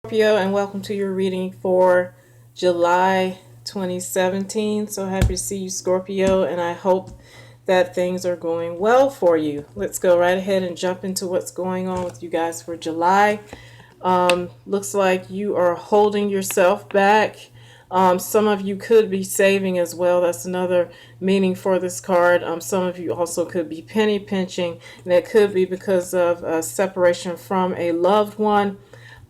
Scorpio, and welcome to your reading for July 2017. So happy to see you, Scorpio, and I hope that things are going well for you. Let's go right ahead and jump into what's going on with you guys for July. Looks like you are holding yourself back. Some of you could be saving as well. That's another meaning for this card. Some of you also could be penny pinching, and that could be because of separation from a loved one.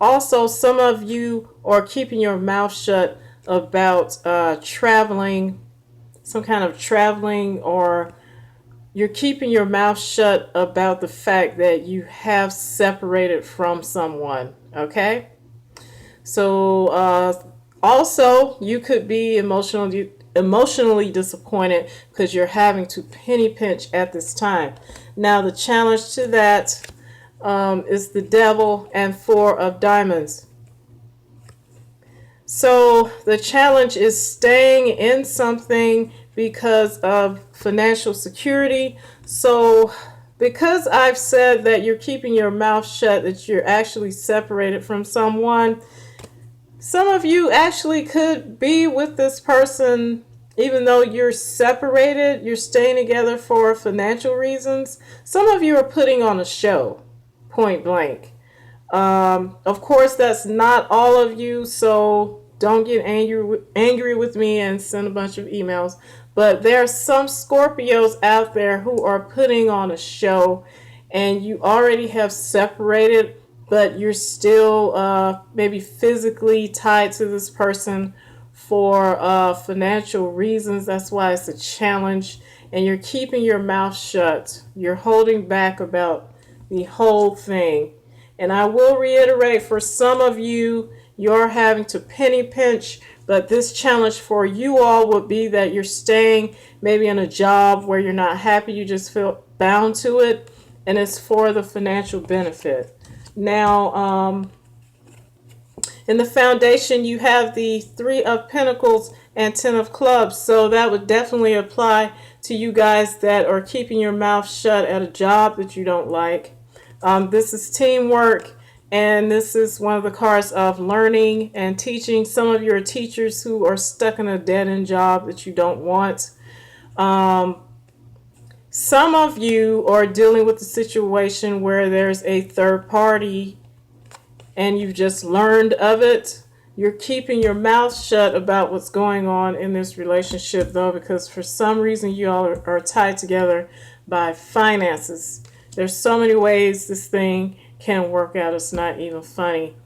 Also, some of you are keeping your mouth shut about traveling, some kind of traveling, or you're keeping your mouth shut about the fact that you have separated from someone, okay? So, also, you could be emotionally disappointed because you're having to penny pinch at this time. Now, the challenge to that is the Devil and Four of Diamonds. So the challenge is staying in something because of financial security. So because I've said that you're keeping your mouth shut, that you're actually separated from someone, some of you actually could be with this person even though you're separated, you're staying together for financial reasons. Some of you are putting on a show. Point blank. Of course, that's not all of you, so don't get angry with me and send a bunch of emails. But there are some Scorpios out there who are putting on a show, and you already have separated, but you're still maybe physically tied to this person for financial reasons. That's why it's a challenge, and you're keeping your mouth shut. You're holding back about the whole thing. And I will reiterate, for some of you, you're having to penny pinch, but this challenge for you all would be that you're staying maybe in a job where you're not happy, you just feel bound to it, and it's for the financial benefit. Now, in the foundation, you have the Three of Pentacles and Ten of Clubs, so that would definitely apply to you guys that are keeping your mouth shut at a job that you don't like. This is teamwork, and this is one of the cards of learning and teaching. Some of you are teachers who are stuck in a dead-end job that you don't want. Some of you are dealing with a situation where there's a third party and you've just learned of it. You're keeping your mouth shut about what's going on in this relationship, though, because for some reason you all are tied together by finances. There's so many ways this thing can work out. It's not even funny.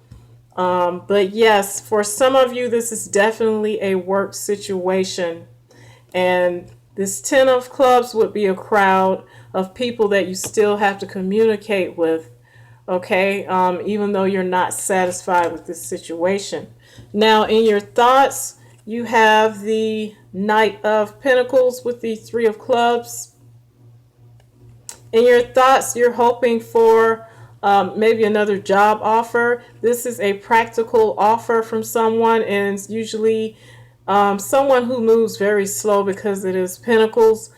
But yes, for some of you, this is definitely a work situation. And this Ten of Clubs would be a crowd of people that you still have to communicate with. Okay, even though you're not satisfied with this situation. Now, in your thoughts, you have the Knight of Pentacles with the Three of Clubs. In your thoughts, you're hoping for maybe another job offer. This is a practical offer from someone, and it's usually someone who moves very slow because it is Pentacles.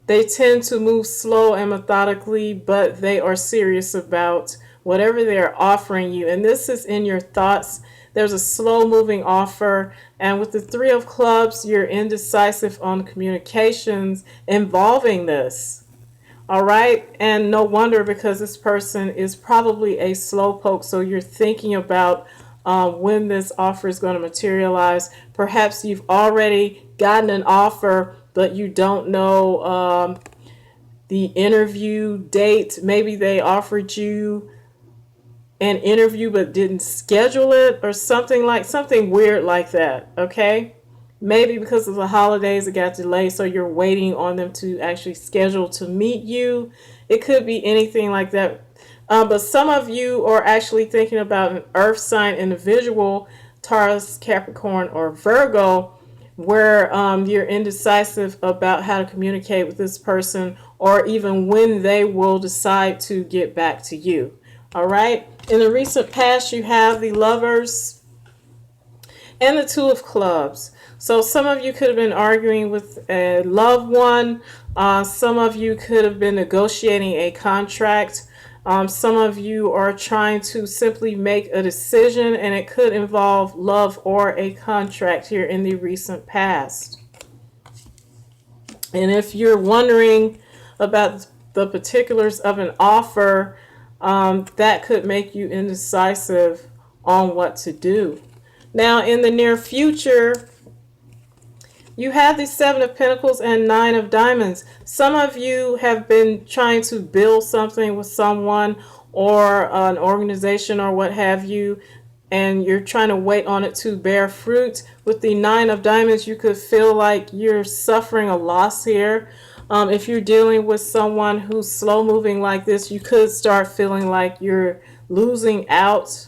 They tend to move slow and methodically, but they are serious about whatever they're offering you. And this is in your thoughts. There's a slow-moving offer. And with the Three of Clubs, you're indecisive on communications involving this. All right, and no wonder, because this person is probably a slowpoke, so you're thinking about when this offer is going to materialize. Perhaps you've already gotten an offer, but you don't know the interview date. Maybe they offered you an interview but didn't schedule it, or something weird like that, okay? Maybe because of the holidays it got delayed, so you're waiting on them to actually schedule to meet you. It could be anything like that. But some of you are actually thinking about an earth sign individual, Taurus, Capricorn, or Virgo, where you're indecisive about how to communicate with this person, or even when they will decide to get back to you. All right. In the recent past, you have the Lovers and the Two of Clubs. So some of you could have been arguing with a loved one. Some of you could have been negotiating a contract. Some of you are trying to simply make a decision, and it could involve love or a contract here in the recent past. And if you're wondering about the particulars of an offer, that could make you indecisive on what to do. Now, in the near future, you have the Seven of Pentacles and Nine of Diamonds. Some of you have been trying to build something with someone or an organization or what have you, and you're trying to wait on it to bear fruit. With the Nine of Diamonds, you could feel like you're suffering a loss here. If you're dealing with someone who's slow moving like this, you could start feeling like you're losing out.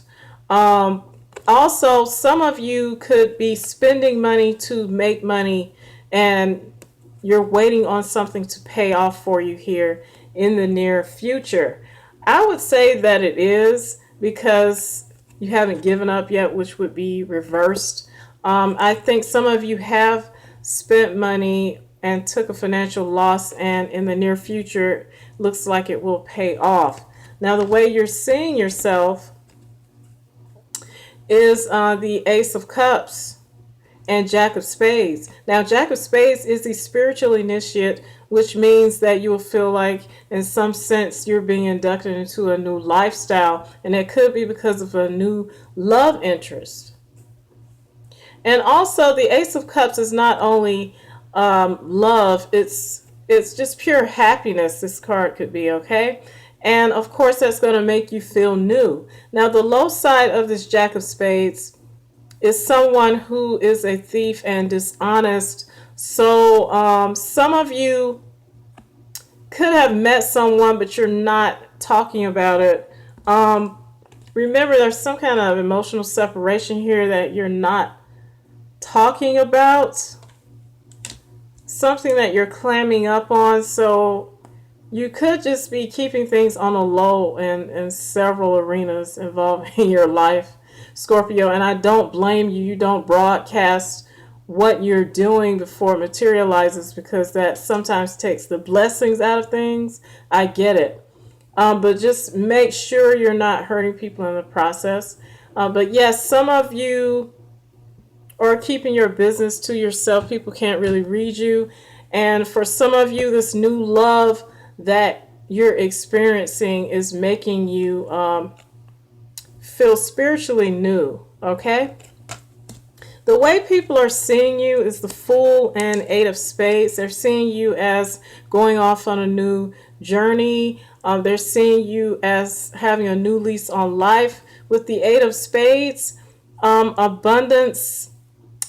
Also, some of you could be spending money to make money, and you're waiting on something to pay off for you here in the near future. I would say that it is, because you haven't given up yet, which would be reversed. I think some of you have spent money and took a financial loss, and in the near future looks like it will pay off. Now, the way you're seeing yourself is the Ace of Cups and Jack of Spades. Now, Jack of Spades is the spiritual initiate, which means that you will feel like, in some sense, you're being inducted into a new lifestyle, and it could be because of a new love interest. And also, the Ace of Cups is not only love, it's just pure happiness. This card could be, okay? And of course, that's going to make you feel new. Now, the low side of this Jack of Spades is someone who is a thief and dishonest. So some of you could have met someone, but you're not talking about it. Remember, there's some kind of emotional separation here that you're not talking about. Something that you're clamming up on. So you could just be keeping things on a low in several arenas involving your life, Scorpio. And I don't blame you. You don't broadcast what you're doing before it materializes, because that sometimes takes the blessings out of things. I get it. But just make sure you're not hurting people in the process. But yes, some of you are keeping your business to yourself. People can't really read you. And for some of you, this new love that you're experiencing is making you feel spiritually new, okay? The way people are seeing you is the Fool and Eight of Spades. They're seeing you as going off on a new journey. They're seeing you as having a new lease on life. With the Eight of Spades, abundance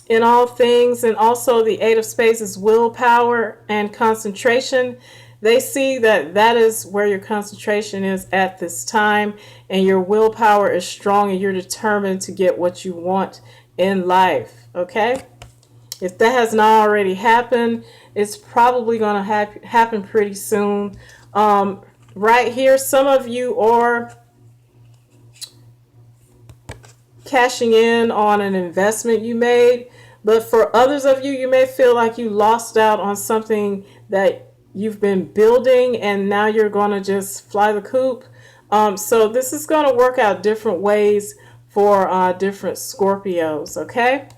in all things, and also the Eight of Spades is willpower and concentration. They see that that is where your concentration is at this time, and your willpower is strong, and you're determined to get what you want in life, okay? If that has not already happened, it's probably going to happen pretty soon. Right here, some of you are cashing in on an investment you made, but for others of you, you may feel like you lost out on something that you've been building, and now you're going to just fly the coop. So this is going to work out different ways for different Scorpios, okay?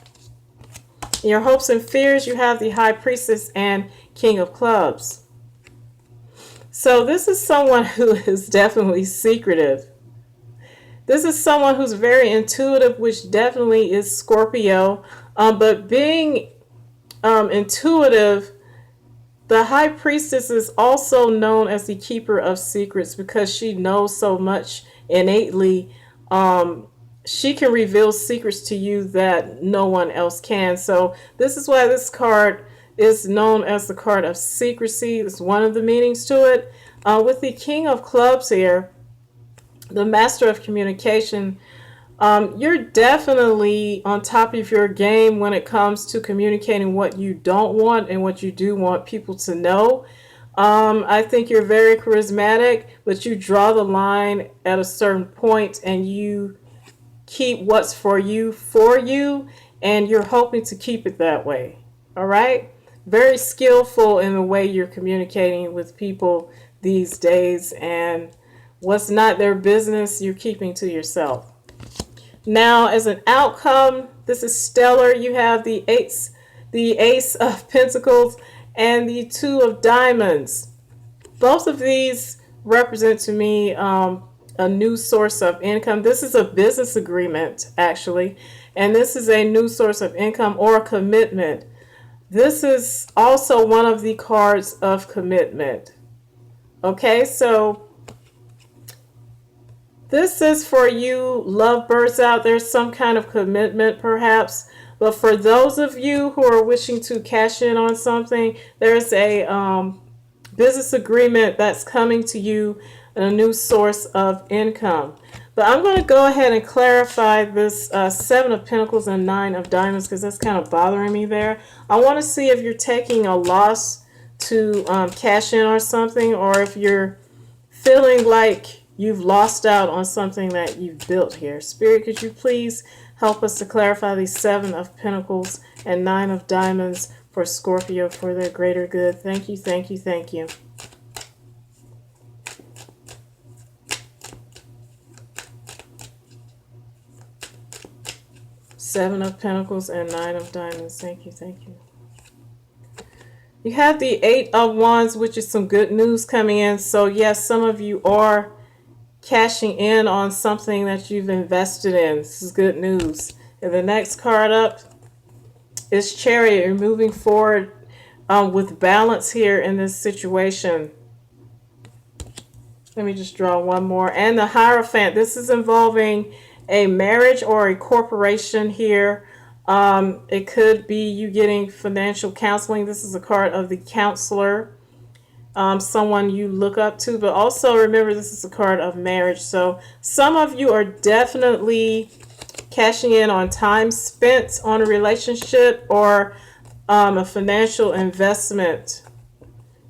In your hopes and fears, you have the High Priestess and King of Clubs. So this is someone who is definitely secretive. This is someone who's very intuitive, which definitely is Scorpio. But being intuitive, the High Priestess is also known as the keeper of secrets, because she knows so much innately. She can reveal secrets to you that no one else can. So this is why this card is known as the card of secrecy. It's one of the meanings to it. With the King of Clubs here, the Master of Communication, you're definitely on top of your game when it comes to communicating what you don't want and what you do want people to know. I think you're very charismatic, but you draw the line at a certain point, and you keep what's for you, and you're hoping to keep it that way. All right? Very skillful in the way you're communicating with people these days, and What's not their business, you're keeping to yourself. Now, as an outcome, this is stellar. You have the Ace of Pentacles and the Two of Diamonds. Both of these represent to me a new source of income. This is a business agreement, actually, and this is a new source of income or a commitment. This is also one of the cards of commitment. Okay, so this is for you lovebirds out there, some kind of commitment perhaps. But for those of you who are wishing to cash in on something, there's a business agreement that's coming to you, a new source of income. But I'm going to go ahead and clarify this Seven of Pentacles and Nine of Diamonds because that's kind of bothering me there. I want to see if you're taking a loss to cash in on something, or if you're feeling like you've lost out on something that you've built here. Spirit, could you please help us to clarify these Seven of Pentacles and Nine of Diamonds for Scorpio for their greater good? Thank you, thank you, thank you. Seven of Pentacles and Nine of Diamonds. Thank you, thank you. You have the Eight of Wands, which is some good news coming in. So yes, some of you are cashing in on something that you've invested in. This is good news. And the next card up is Chariot. You're moving forward with balance here in this situation. Let me just draw one more. And the Hierophant. This is involving a marriage or a corporation here. It could be you getting financial counseling. This is a card of the counselor. Someone you look up to, but also remember this is a card of marriage. So some of you are definitely cashing in on time spent on a relationship or a financial investment,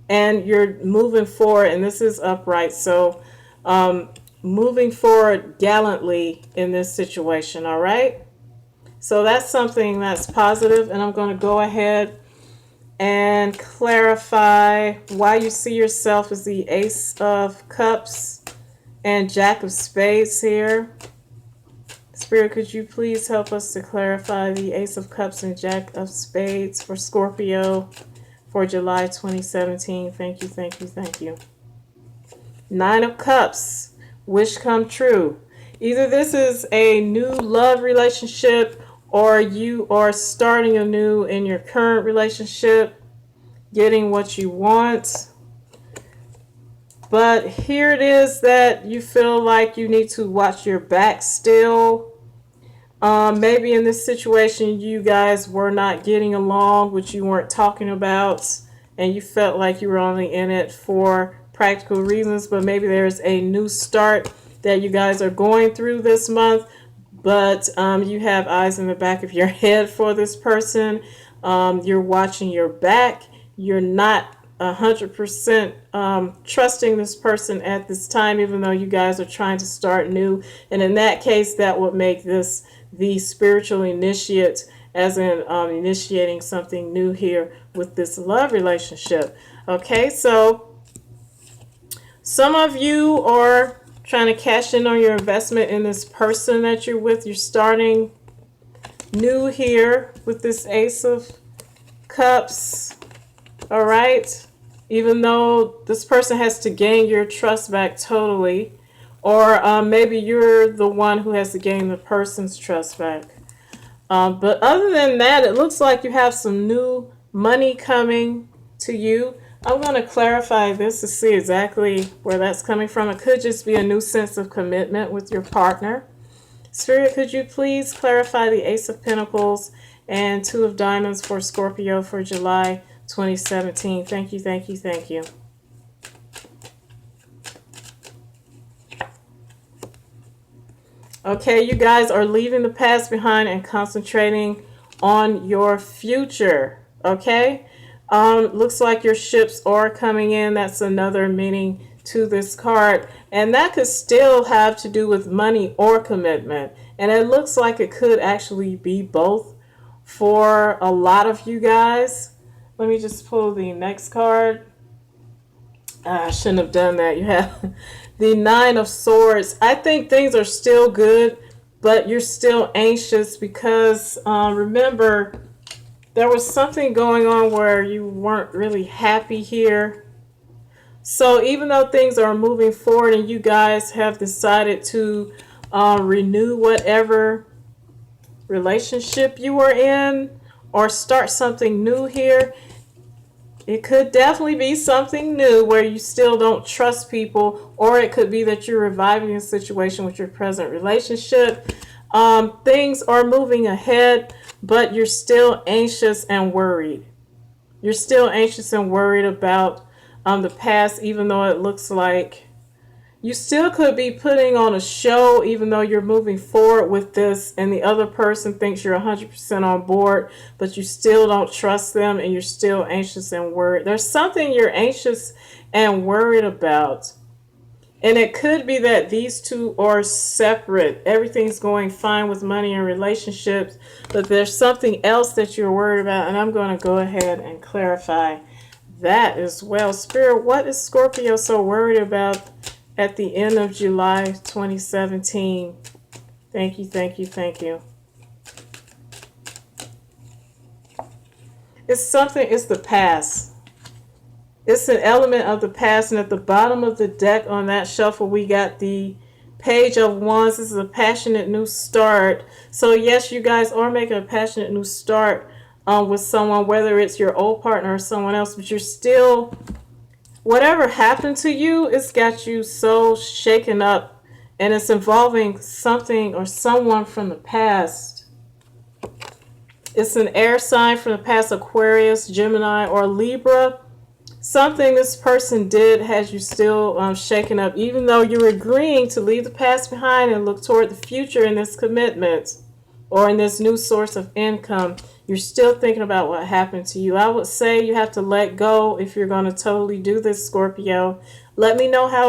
and you're moving forward, and this is upright. So moving forward gallantly in this situation. All right, so that's something that's positive, and I'm going to go ahead and clarify why you see yourself as the Ace of Cups and Jack of Spades here. Spirit, could you please help us to clarify the Ace of Cups and Jack of Spades for Scorpio for July 2017? Thank you, thank you, thank you. Nine of Cups, wish come true. Either this is a new love relationship or you are starting anew in your current relationship, getting what you want. But here it is that you feel like you need to watch your back still. Maybe in this situation you guys were not getting along, which you weren't talking about, and you felt like you were only in it for practical reasons. But maybe there's a new start that you guys are going through this month, but you have eyes in the back of your head for this person. You're watching your back. You're not 100% trusting this person at this time, even though you guys are trying to start new. And in that case, that would make this the spiritual initiate, as in initiating something new here with this love relationship. Okay, so some of you are trying to cash in on your investment in this person that you're with. You're starting new here with this Ace of Cups. All right, even though this person has to gain your trust back totally, or maybe you're the one who has to gain the person's trust back. But other than that, it looks like you have some new money coming to you. I'm going to clarify this to see exactly where that's coming from. It could just be a new sense of commitment with your partner. Spirit, could you please clarify the Ace of Pentacles and Two of Diamonds for Scorpio for July 2017? Thank you, thank you, thank you. Okay, you guys are leaving the past behind and concentrating on your future. Okay, looks like your ships are coming in. That's another meaning to this card, and that could still have to do with money or commitment, and it looks like it could actually be both for a lot of you guys. Let me just pull the next card. I shouldn't have done that. You have the Nine of Swords. I think things are still good, but you're still anxious because remember, there was something going on where you weren't really happy here. So even though things are moving forward and you guys have decided to renew whatever relationship you were in or start something new here, it could definitely be something new where you still don't trust people, or it could be that you're reviving a situation with your present relationship. Things are moving ahead, but you're still anxious and worried. You're still anxious and worried about the past, even though it looks like you still could be putting on a show, even though you're moving forward with this, and the other person thinks you're 100% on board, but you still don't trust them and you're still anxious and worried. There's something you're anxious and worried about. And it could be that these two are separate. Everything's going fine with money and relationships, but there's something else that you're worried about, and I'm going to go ahead and clarify that as well. Spirit, what is Scorpio so worried about at the end of July 2017? Thank you, thank you, thank you. It's the past. It's an element of the past, and at the bottom of the deck on that shuffle, we got the Page of Wands. This is a passionate new start. So yes, you guys are making a passionate new start with someone, whether it's your old partner or someone else, but you're still, whatever happened to you, it's got you so shaken up, and it's involving something or someone from the past. It's an air sign from the past, Aquarius, Gemini, or Libra. Something this person did has you still shaken up, even though you're agreeing to leave the past behind and look toward the future in this commitment or in this new source of income. You're still thinking about what happened to you. I would say you have to let go if you're going to totally do this, Scorpio. Let me know how it